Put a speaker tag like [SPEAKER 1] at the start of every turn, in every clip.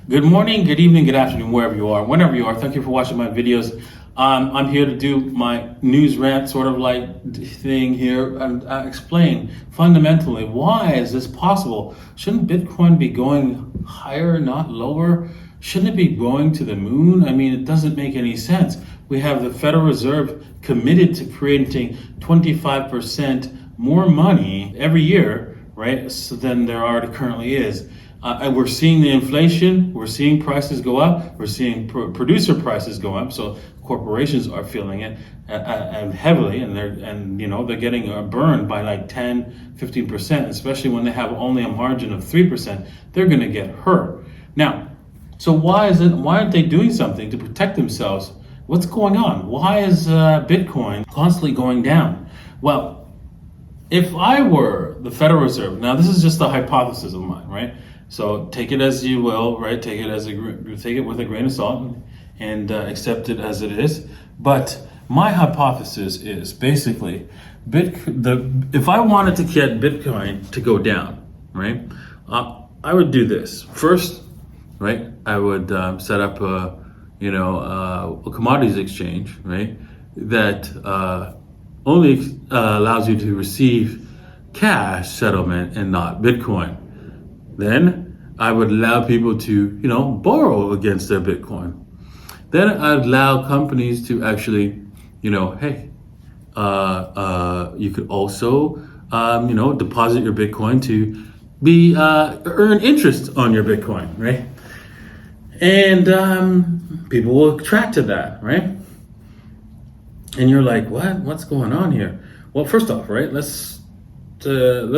[SPEAKER 1] Good morning, good evening, good afternoon, wherever you are, whenever you are. Thank you for watching my videos. I'm here to do my news rant sort of like thing here and explain fundamentally why is this possible? Shouldn't Bitcoin be going higher, not lower? Shouldn't it be going to the moon? I mean, it doesn't make any sense. We have the Federal Reserve committed to creating 25% more money every year, right, than there already currently is. And we're seeing the inflation, we're seeing prices go up, we're seeing producer prices go up. So corporations are feeling it heavily, and they're getting burned by like 10-15%, especially when they have only a margin of 3%. They're going to get hurt. Now, so why aren't they doing something to protect themselves? What's going on? Why is Bitcoin constantly going down? Well, if I were the Federal Reserve, now this is just a hypothesis of mine, right? So take it as you will, right? Take it with a grain of salt and accept it as it is. But my hypothesis is basically, if I wanted to get Bitcoin to go down, right? I would do this first, right? I would set up a commodities exchange, right? That only allows you to receive cash settlement and not Bitcoin. Then I would allow people to, borrow against their Bitcoin. Then I'd allow companies to actually, hey, you could also, deposit your Bitcoin to earn interest on your Bitcoin, right? And people will attract to that, right? And you're like, what? What's going on here? Well, first off, right? Let's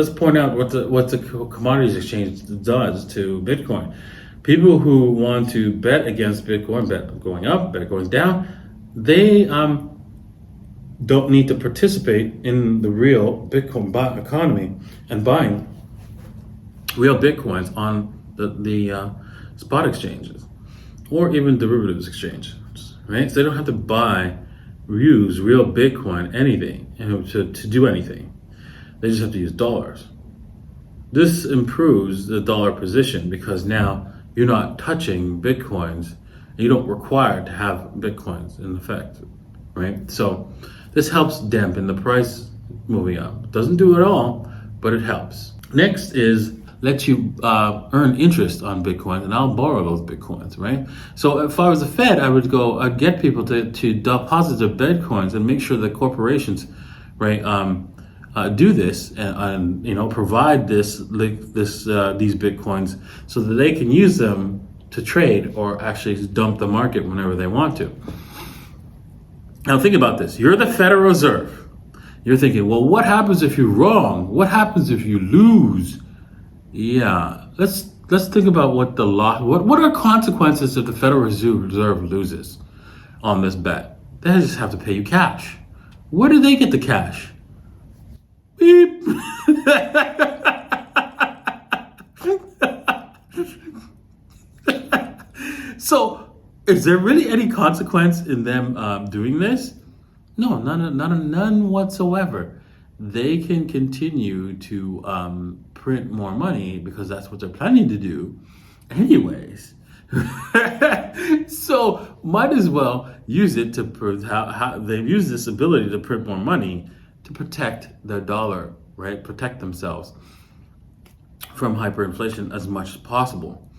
[SPEAKER 1] point out what the commodities exchange does to Bitcoin. People who want to bet against Bitcoin, bet going up, bet going down, they don't need to participate in the real Bitcoin economy and buying real Bitcoins on the spot exchanges or even derivatives exchanges, right? So they don't have to use real Bitcoin anything to do anything. They just have to use dollars. This improves the dollar position because now you're not touching Bitcoins and you don't require to have Bitcoins in effect, right? So this helps dampen the price moving up. It doesn't do it all, but it helps. Next is let you earn interest on Bitcoin, and I'll borrow those Bitcoins, right? So if I was the Fed, I'd get people to deposit their Bitcoins and make sure that corporations, right, do this and provide these Bitcoins so that they can use them to trade or actually dump the market whenever they want to. Now think about this. You're the Federal Reserve. You're thinking, well, what happens if you're wrong? What happens if you lose? Yeah, let's think about what are consequences if the Federal Reserve loses on this bet. They just have to pay you cash. Where do they get the cash? Beep. So, is there really any consequence in them doing this? No, none whatsoever. They can continue to print more money because that's what they're planning to do, anyways. So, might as well use it to prove how they've used this ability to print more money to protect their dollar, right? Protect themselves from hyperinflation as much as possible,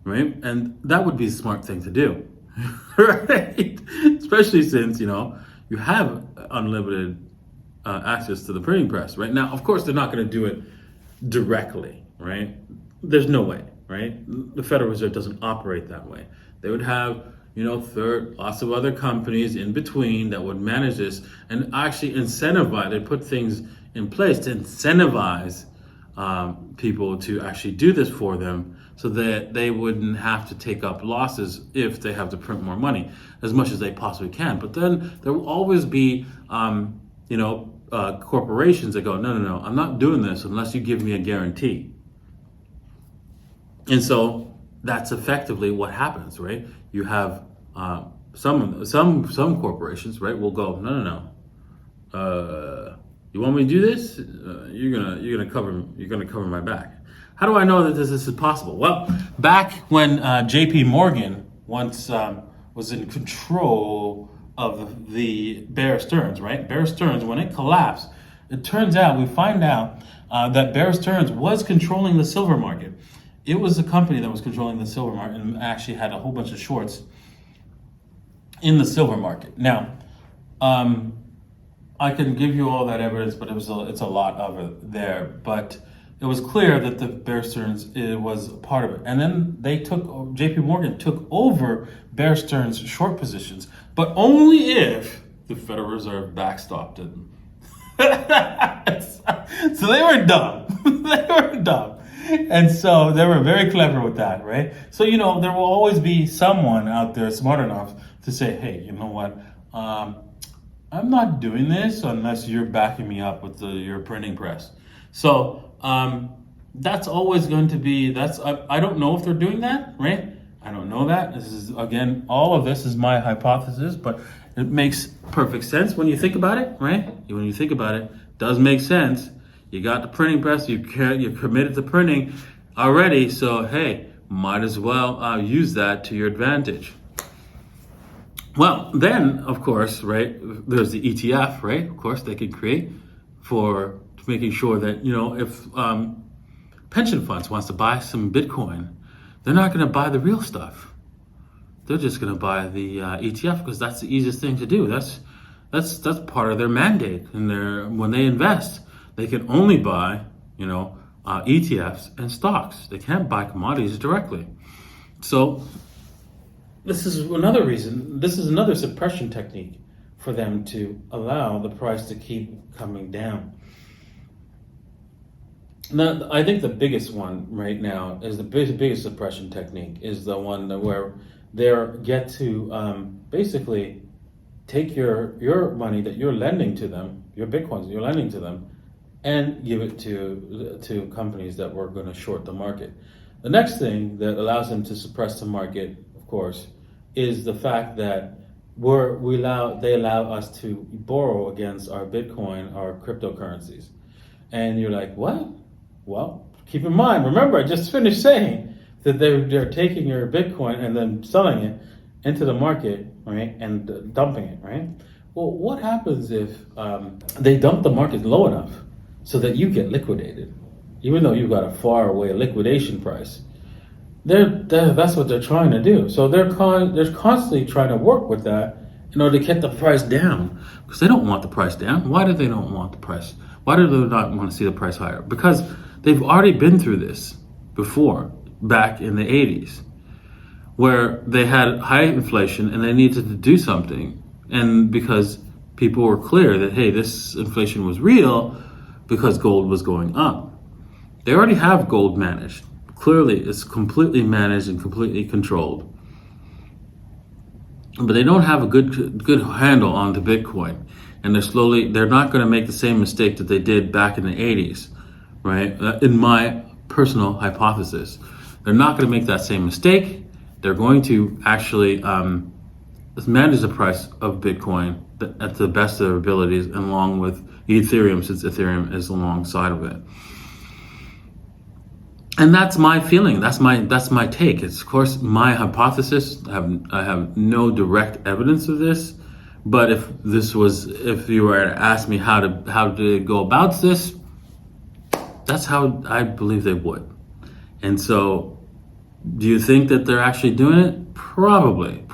[SPEAKER 1] right? And that would be a smart thing to do, right? Especially since, you have unlimited access to the printing press, right? Now, of course, they're not going to do it directly, right? There's no way, right? The Federal Reserve doesn't operate that way. They would have lots of other companies in between that would manage this and actually incentivize. They put things in place to incentivize people to actually do this for them so that they wouldn't have to take up losses if they have to print more money as much as they possibly can. But then there will always be, corporations that go, no, I'm not doing this unless you give me a guarantee. And so that's effectively what happens, right? You have some corporations, right, will go, no. You want me to do this? You're gonna cover my back. How do I know that this is possible? Well, back when J.P. Morgan once was in control of the Bear Stearns, right? Bear Stearns, when it collapsed, it turns out, we find out that Bear Stearns was controlling the silver market. It was a company that was controlling the silver market and actually had a whole bunch of shorts in the silver market. Now, I can give you all that evidence, but it's a lot of it there. But it was clear that the Bear Stearns was part of it. And then JP Morgan took over Bear Stearns short positions, but only if the Federal Reserve backstopped it. So they were dumb. They were dumb. And so they were very clever with that, right? So, there will always be someone out there smart enough to say, hey, you know what? I'm not doing this unless you're backing me up with your printing press. So that's always going to be, I don't know if they're doing that, right? I don't know that. This is, again, all of this is my hypothesis, but it makes perfect sense when you think about it, right? When you think about it, it does make sense. You got the printing press, you're committed to printing already, so hey, might as well use that to your advantage. Well, then, of course, right, there's the ETF, right? Of course, they can create for making sure that, if pension funds wants to buy some Bitcoin, they're not going to buy the real stuff. They're just going to buy the ETF because that's the easiest thing to do. That's part of their mandate. And when they invest, they can only buy, ETFs and stocks. They can't buy commodities directly. So this is another reason. This is another suppression technique for them to allow the price to keep coming down. Now, I think the biggest one right now is the biggest suppression technique is the one where they get to basically take your money that you're lending to them, your Bitcoins that you're lending to them, and give it to companies that were going to short the market. The next thing that allows them to suppress the market, of course, is the fact that they allow us to borrow against our Bitcoin, our cryptocurrencies. And you're like, what? Well, keep in mind, remember, I just finished saying that they're taking your Bitcoin and then selling it into the market, right, and dumping it, right? Well, what happens if they dump the market low enough so that you get liquidated, even though you've got a far away liquidation price? That's what they're trying to do. So they're constantly trying to work with that in order to get the price down, because they don't want the price down. Why do they not want the price? Why do they not want to see the price higher? Because they've already been through this before, back in the 80s, where they had high inflation and they needed to do something. And because people were clear that, hey, this inflation was real because gold was going up. They already have gold managed. Clearly, it's completely managed and completely controlled. But they don't have a good handle on the Bitcoin. And they're not going to make the same mistake that they did back in the 80s, right? In my personal hypothesis. They're not going to make that same mistake. They're going to actually manage the price of Bitcoin at the best of their abilities, along with Ethereum, since Ethereum is alongside of it. And that's my feeling. That's my take. It's of course my hypothesis. I have no direct evidence of this, but if you were to ask me how to go about this, that's how I believe they would. And so, do you think that they're actually doing it? Probably.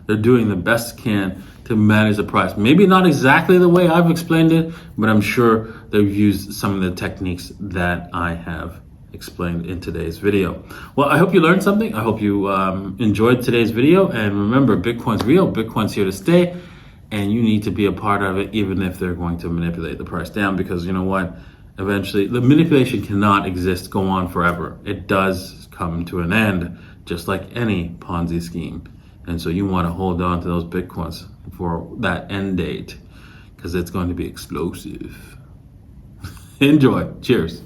[SPEAKER 1] They're doing the best can to manage the price. Maybe not exactly the way I've explained it, but I'm sure they've used some of the techniques that I have explained in today's video. Well, I hope you learned something. I hope you enjoyed today's video. And remember, Bitcoin's real. Bitcoin's here to stay. And you need to be a part of it, even if they're going to manipulate the price down. Because you know what? Eventually, the manipulation cannot go on forever. It does come to an end, just like any Ponzi scheme. And so you want to hold on to those Bitcoins for that end date, because it's going to be explosive. Enjoy. Cheers.